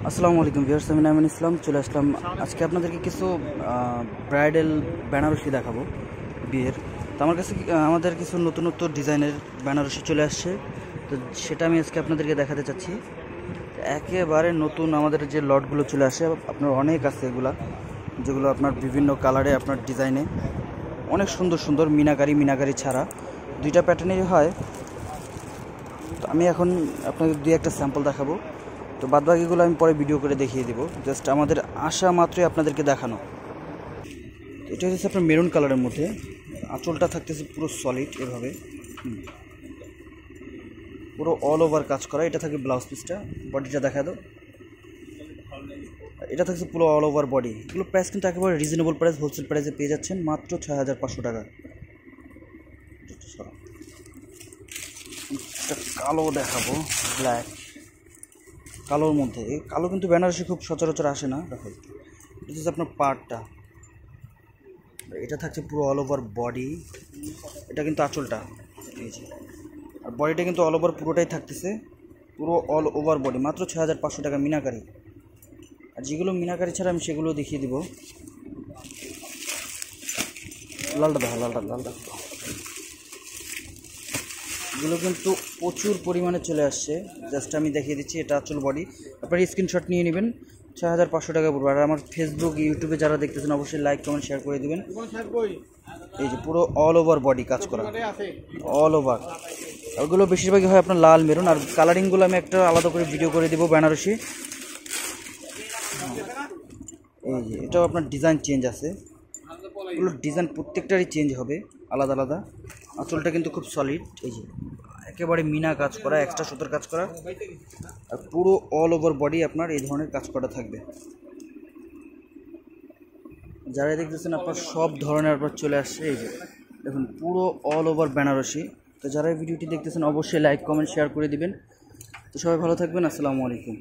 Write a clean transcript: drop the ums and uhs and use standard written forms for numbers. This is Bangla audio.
আসসালামু আলাইকুম ভিউয়ার্স, আমি নাইমান ইসলাম চলে আসলাম আজকে আপনাদেরকে কিছু ব্রাইডাল বেনারসি দেখাবো বিয়ের। তো আমার কাছে আমাদের কিছু নতুন নতুন ডিজাইনের বেনারসি চলে আসছে, তো সেটা আমি আজকে আপনাদেরকে দেখাতে চাচ্ছি। একেবারে নতুন আমাদের যে লটগুলো চলে আসে, আপনার অনেক আছে এগুলা, যেগুলো আপনার বিভিন্ন কালারে আপনার ডিজাইনে অনেক সুন্দর সুন্দর মিনাকারি ছাড়া দুইটা প্যাটার্নেরই হয়। তো আমি এখন আপনাকে দুই একটা স্যাম্পল দেখাবো, তো বাদবাকিগুলো আমি পরে ভিডিও করে দেখিয়ে দেবো। জাস্ট আমাদের আসা মাত্রই আপনাদেরকে দেখানো। এটা হচ্ছে আপনার মেরুন কালারের মধ্যে, আঁচলটা থাকতেছে পুরো সলিড এভাবে, পুরো অল ওভার কাজ করা। এটা থাকে ব্লাউজ পিসটা, বডিটা দেখা দাও। এটা থাকছে পুরো অল ওভার বডি। এগুলো প্রাইস কিন্তু একেবারে রিজনেবল প্রাইস, হোলসেল প্রাইসে পেয়ে যাচ্ছেন মাত্র 6500 টাকা। একটা কালো দেখাবো, ব্ল্যাক কালোর মধ্যে। এই কালো কিন্তু বেনারসি খুব সচরাচর আসে না। দেখো, এটা হচ্ছে আপনার পার্টটা, এটা থাকছে পুরো অল ওভার বডি। এটা কিন্তু আঁচলটা, এই যে, আর বডিটা কিন্তু অল ওভার পুরোটাই থাকতেছে, পুরো অল ওভার বডি, মাত্র 6500 টাকা মিনাকারি। আর যেগুলো মিনাকারি ছাড়া আমি সেগুলো দেখিয়ে দিব। লালটা দেখো, লালটা এগুলো কিন্তু প্রচুর পরিমাণে চলে আসছে। জাস্ট আমি দেখিয়ে দিচ্ছি, এটা আঁচল বডি। আপনার স্ক্রিনশট নিয়ে নেবেন, 6500 টাকা পড়বে। আর আমার ফেসবুক ইউটিউবে যারা দেখতেছেন অবশ্যই লাইক কমেন্ট শেয়ার করে দেবেন। এই যে পুরো অল ওভার বডি কাজ করা, অল ওভার। ওগুলো বেশিরভাগই হয় আপনার লাল মেরুন। আর কালারিংগুলো আমি একটা আলাদা করে ভিডিও করে দেবো বেনারসি। এই যে এটাও আপনার ডিজাইন চেঞ্জ আছে, এগুলো ডিজাইন প্রত্যেকটারই চেঞ্জ হবে আলাদা আলাদা। আঁচলটা কিন্তু খুব সলিড, এই যে একেবারে মিনা কাজ করা, এক্সট্রা সুতোর কাজ করা, আর পুরো অল ওভার বডি আপনার এই ধরনের কাজ করা থাকবে। যারা দেখতেছেন আপনার সব ধরনের আপনার চলে আসছে। এই যে দেখুন, পুরো অল ওভার বেনারসি। তো যারা এই ভিডিওটি দেখতেছেন অবশ্যই লাইক কমেন্ট শেয়ার করে দিবেন। তো সবাই ভালো থাকবেন, আসসালামু আলাইকুম।